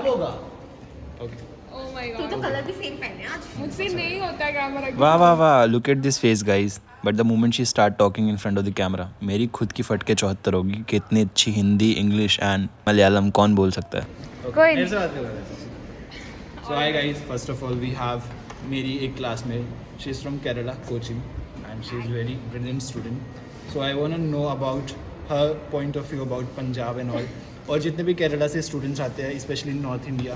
होगा। Oh my तू God. तो कलर भी सेम पहने आज। मुझसे नहीं होता कैमरा। वाह वाह वाह, look at this face guys. But the moment she start talking in front of the camera, मेरी खुद की फटके 74 होगी कि इतनी अच्छी हिंदी, इंग्लिश एंड मलयालम कौन बोल सकता है। कोई मेरे से बात करो। So hi guys, first of all we have मेरी एक classmate, she is from Kerala, Kochi, and she is very brilliant student. So I want to know about her point of view about Punjab and all. और जितने भी केरला से students आते हैं specially north India,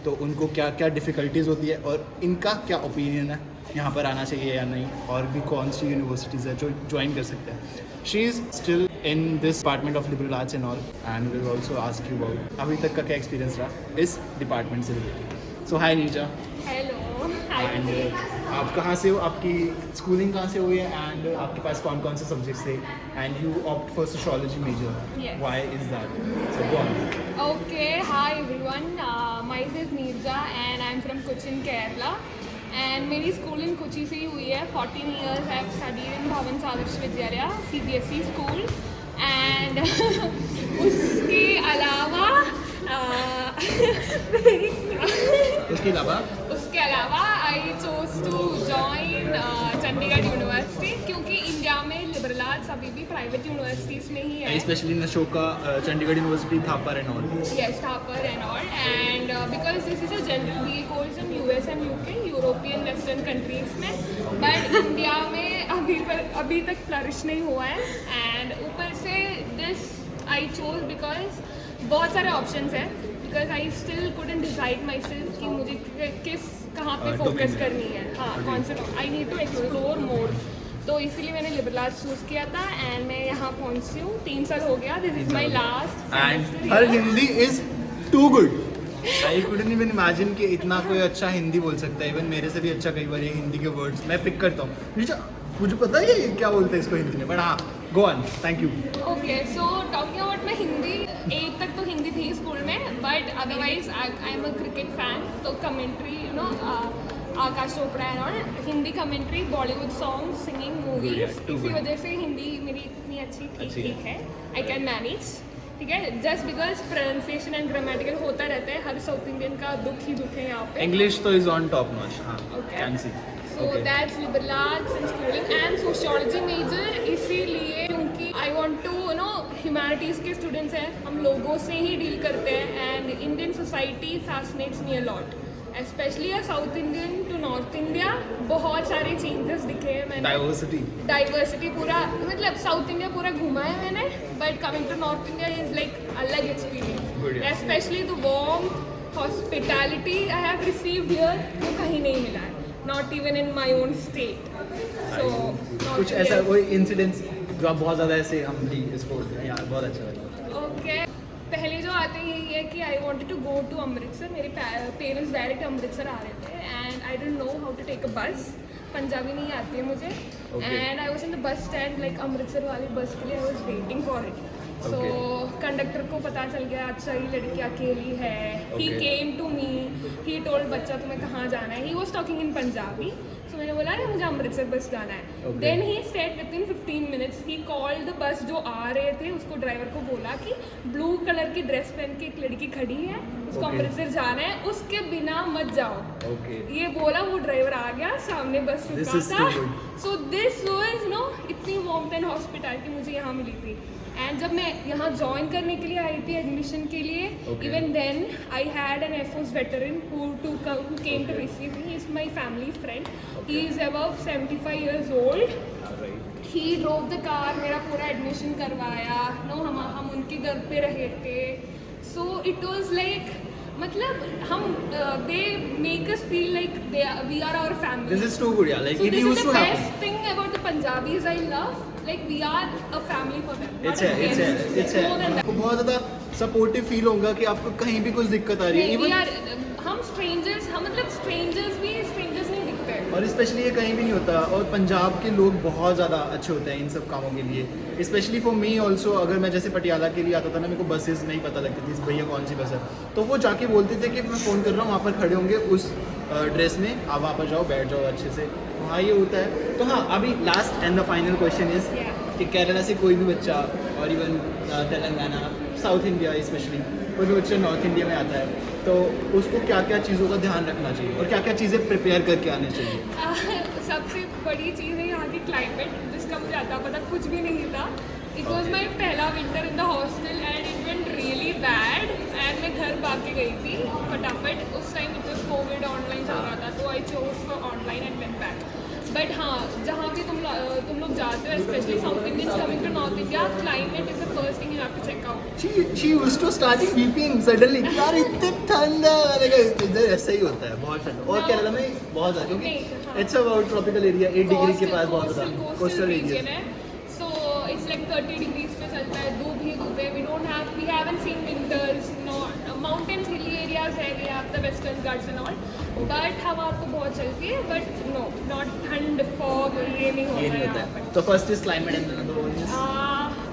तो उनको क्या क्या डिफ़िकल्टीज़ होती है और इनका क्या ओपिनियन है यहाँ पर आना चाहिए या नहीं, और भी कौन सी यूनिवर्सिटीज़ है जो ज्वाइन कर सकते हैं। She is still in this department of liberal arts and all, and will also ask you about अभी तक का क्या एक्सपीरियंस रहा इस डिपार्टमेंट से रिलेटेड। सो हाई नीचा। हेलो। एंड आप कहाँ से हो, आपकी स्कूलिंग कहाँ से हुई है, एंड आपके पास कौन कौन से सब्जेक्ट्स थे, and you opt for sociology major, Yes. Why is that? So go on. Okay, hi everyone. Myself is Neerja and I'm from Cochin, Kerala. And मेरी स्कूलिंग कोची से ही हुई है। 14 years I have studied in भवन Adarsh Vidyalaya CBSE school. And उसके अलावा उसके अलावा I chose to join Chandigarh University, क्योंकि इंडिया में लिबरल आर्ट्स अभी भी प्राइवेट यूनिवर्सिटीज़ में ही है। Specially Ashoka, Chandigarh University, Thapar and all. Yes, Thapar and all, and because this is a general BA course in US and UK, European western countries में, but India में अभी तक फ्लरिश नहीं हुआ है। एंड ऊपर से दिस आई चोज बिकॉज बहुत सारे ऑप्शंस हैं, because I still couldn't decide my self कि मुझे कहाँ पे फोकस करनी है। हाँ, कौन से I need to explore more, तो इसीलिए मैंने लिबरल आर्ट्स चूज़ किया था। एंड मैं यहाँ पहुँची हूँ, 3 साल हो गया। This is my last and her Hindi is too good. I couldn't even imagine कि इतना कोई अच्छा हिंदी बोल सकता है। इवन मेरे से भी अच्छा कई बार ये हिंदी के वर्ड्स मैं पिक करता हूँ। मुझे पता है ये क्या बोलते हैं इसको हिंदी में, बट हाँ, go on, thank you. Okay, so talking about मैं हिंदी 8 तक तो हिंदी थी स्कूल में, but otherwise I am a cricket fan, तो कमेंट्री आकाश चोपड़ा है और Hindi commentary, Bollywood song, singing, movies, इसी वजह से हिंदी मेरी इतनी अच्छी ठीक है। आई कैन मैनेज, ठीक है। Just because pronunciation and grammatical होता रहता है, हर साउथ इंडियन का दुख है यहाँ पे। इंग्लिश तो इज ऑन टॉप नॉच। हाँ, can see. So that's liberal arts and schooling and sociology major, इसीलिए क्योंकि I want to humanities के students हैं, हम लोगों से ही डील करते हैं, and Indian society fascinates me a lot, especially a South Indian to North India। बहुत सारे changes दिखे हैं मैंने। Diversity पूरा, मतलब South India पूरा घुमा है मैंने, but coming to North India is like अलग experience, especially the warmth, hospitality I have received here, वो कहीं नहीं मिला है। Not even in my own state. So कुछ ऐसा कोई इंसिडेंट्स जो आप बहुत ज़्यादा ऐसे हम भी इसको यार बहुत अच्छा लगा। ओके, पहले जो आते ही यही है कि I wanted to go to Amritsar. मेरे पेरेंट्स डायरेक्ट अमृतसर आ रहे थे and I didn't know how to take a bus, Punjabi नहीं आती है मुझे। And I was in the bus stand, like Amritsar वाली बस के लिए I was waiting for it. So conductor को पता चल गया, अच्छा ये लड़की अकेली है। ही came to me, he told बच्चा तुम्हें कहाँ जाना है। He was talking in Punjabi, so मैंने बोला ना मुझे अमृतसर बस जाना है। Then he said within 15 minutes he called the bus. जो आ रहे थे उसको ड्राइवर को बोला कि ब्लू कलर की ड्रेस पहन के एक लड़की खड़ी है, उसको अमृतसर जाना है, उसके बिना मत जाओ। ये बोला, वो ड्राइवर आ गया, सामने बस रुका था। सो दिस वाज इतनी वार्मथ एंड हॉस्पिटैलिटी मुझे यहाँ मिली थी। एंड जब मैं यहाँ ज्वाइन करने के लिए आई थी एडमिशन के लिए, even then I had an air force veteran who came to receive me. He is my family friend. He is above 75 years old. He drove the car, मेरा पूरा एडमिशन करवाया। हम उनके घर पे रहे थे। So it was like, मतलब हम they make us feel like we are our family. This is too good, yeah. Like So it this used is to the happen. best thing about the Punjabis I love. Like we are a family for them. It's more than that. आपको बहुत ज़्यादा supportive feel होगा कि आपको कहीं भी कुछ दिक्कत आ रही है। Even हम स्ट्रेंजर्स, हम मतलब स्ट्रेंजर्स नहीं दिखते हैं। और स्पेशली ये कहीं भी नहीं होता। और पंजाब के लोग बहुत ज़्यादा अच्छे होते हैं इन सब कामों के लिए। स्पेशली फॉर मी ऑल्सो, अगर मैं जैसे पटियाला के लिए आता था ना, मेरे को बसेस नहीं पता लगती थी भैया कौन सी बस है, तो वो जाके बोलते थे कि मैं फ़ोन कर रहा हूँ, वहाँ पर खड़े होंगे उस ड्रेस में, आप वहाँ पर जाओ, बैठ जाओ अच्छे से। वहाँ ये होता है। तो हाँ, अभी last and the final question is कि केरला से कोई भी बच्चा, और even Telangana, south India specially, कोई भी बच्चा नॉर्थ इंडिया में आता है, तो उसको क्या क्या चीज़ों का ध्यान रखना चाहिए और क्या क्या चीज़ें प्रिपेयर करके आने चाहिए? सबसे बड़ी चीज़ है यहाँ की क्लाइमेट, जिसका मुझे आता पता कुछ भी नहीं था. इट वॉज माई पहला winter in the hostel and it went really bad. एंड मैं घर भाग के गई थी फटाफट. उस time it was Covid, online चल रहा था, तो I chose for online and went back. But हाँ, जहाँ भी तुम लोग जाते हो, specially south Indians coming to north India, climate is the first thing you have to check out. She used to start weeping suddenly. यार इतनी ठंड है. मैंने कहा इधर ऐसा ही होता है, बहुत ठंड. और केरला में बहुत ज़्यादा, क्योंकि it's about tropical area, 8 degree के पास बहुत ज़्यादा कोस्टल एरिया है. सो इट्स लाइक 30 डिग्रीज पे चलता है. धूप ही धूप है. We haven't seen winters. Mountains, hilly areas है, we have the Western Ghats and all. But हवा तो बहुत चलती है, बट नो, नॉट ठंड, फॉग, ये नहीं होता है यहाँ पर. तो first is climate and another one is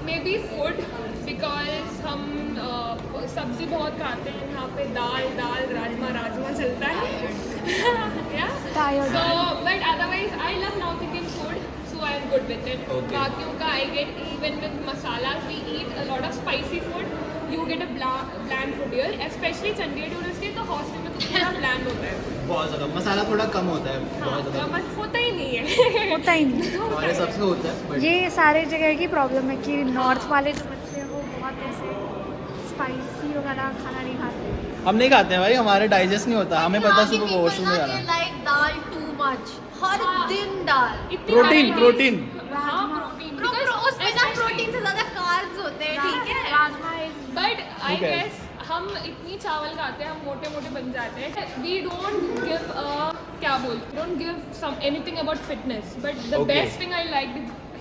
maybe food, because हम सब्जी बहुत खाते हैं यहाँ पे. दाल राजमा चलता है. So but otherwise I love north Indian food, so I am good with it. बाकियों का I get even with masala. We eat a lot of spicy food. You get a bland food here, specially Chandigarh tourist के. तो hostel में तो पूरा bland होता है, बहुत ज़्यादा. मसाला थोड़ा कम होता है, बहुत ज़्यादा. बस होता ही नहीं है. होता ही नहीं. हमारे सबसे होता है, but ये सारे जगह की प्रॉब्लम है कि नॉर्थ वाले जो बच्चे हैं वो बहुत ऐसे स्पाइसी वगैरह खाना नहीं खाते. हम नहीं खाते हैं भाई, हमारे डाइजेस्ट नहीं होता. हमें पता है सुबह वॉशरूम में जाना है. लाइक दाल टू मच, हर दिन दाल. प्रोटीन हाँ, प्रोटीन. उसमें ना प्रोटीन से ज्यादा कार्ब्स होते हैं, ठीक है. राजमा बट आई ठीक है. गेस हम इतनी चावल खाते हैं, हम मोटे बन जाते हैं. We don't give don't give some anything about fitness. But the Okay. Best thing I like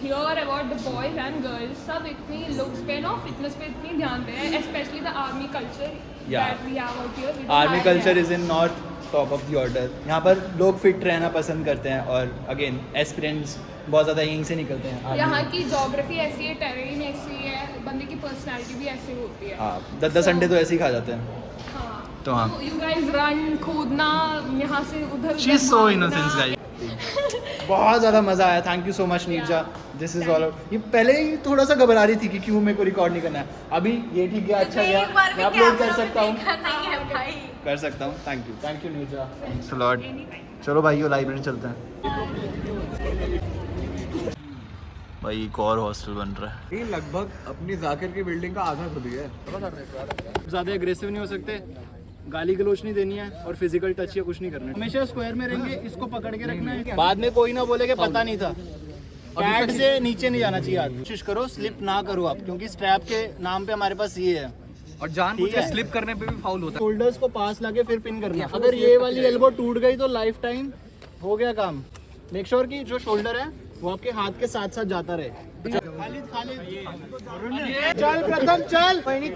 here about the boys and girls, सब इतनी लुक्स पे नो, फिटनेस पे इतनी ध्यान दे रहे हैं. Specially the army culture that we have out here. Army culture is in north top of the order. यहाँ पर लोग फिट रहना पसंद करते हैं और अगेन एस्पिरेंट्स बहुत ज़्यादा यहीं से निकलते हैं. यहाँ की जोग्राफी ऐसी है, टेरेन ऐसी है, बंदे की पर्सनैलिटी भी ऐसी होती है. हाँ, 10 संडे तो ऐसे ही खा जाते हैं. तो हाँ, यू गाइस रन, कूदना, यहाँ से उधर. She is so innocent guys. बहुत ज़्यादा मज़ा आया. Thank you so much Neerja. This is all. ये पहले ही थोड़ा सा घबरा रही थी कि क्यों मेरे को रिकॉर्ड नहीं करना है. अभी ये ठीक है, अच्छा गया, मैं अपलोड कर सकता हूँ. नहीं है भाई. कर सकता हूँ. Thank you Neerja. Thanks a lot. चलो भाई, ये लाइब्रेरी चलते हैं. भाई एक और हॉस्टल बन रहा है. ये लगभग अपनी जाकिर की बिल्डिंग का आधा खुद ही है. ज़्यादा एग्रेसिव नहीं हो सकते, गाली गलोच नहीं देनी है और फिजिकल टच या कुछ नहीं करना है. हमेशा स्क्वायर में रहेंगे, इसको पकड़ के रखना है. बाद में कोई ना बोले कि पता नहीं था. पैड से नीचे नहीं जाना चाहिए. कोशिश करो स्लिप ना करो आप, क्योंकि स्ट्रैप के नाम पे हमारे पास ये है. और जानबूझ के स्लिप करने पे भी फाउल होता शोल्डर्स को पास लाके फिर पिन करना. अगर ये वाली एल्बो टूट गई तो लाइफ टाइम हो गया काम. मेक श्योर कि जो शोल्डर है वो आपके हाथ के साथ साथ जाता रहे. खालिद चल प्रथम चल. कोई नहीं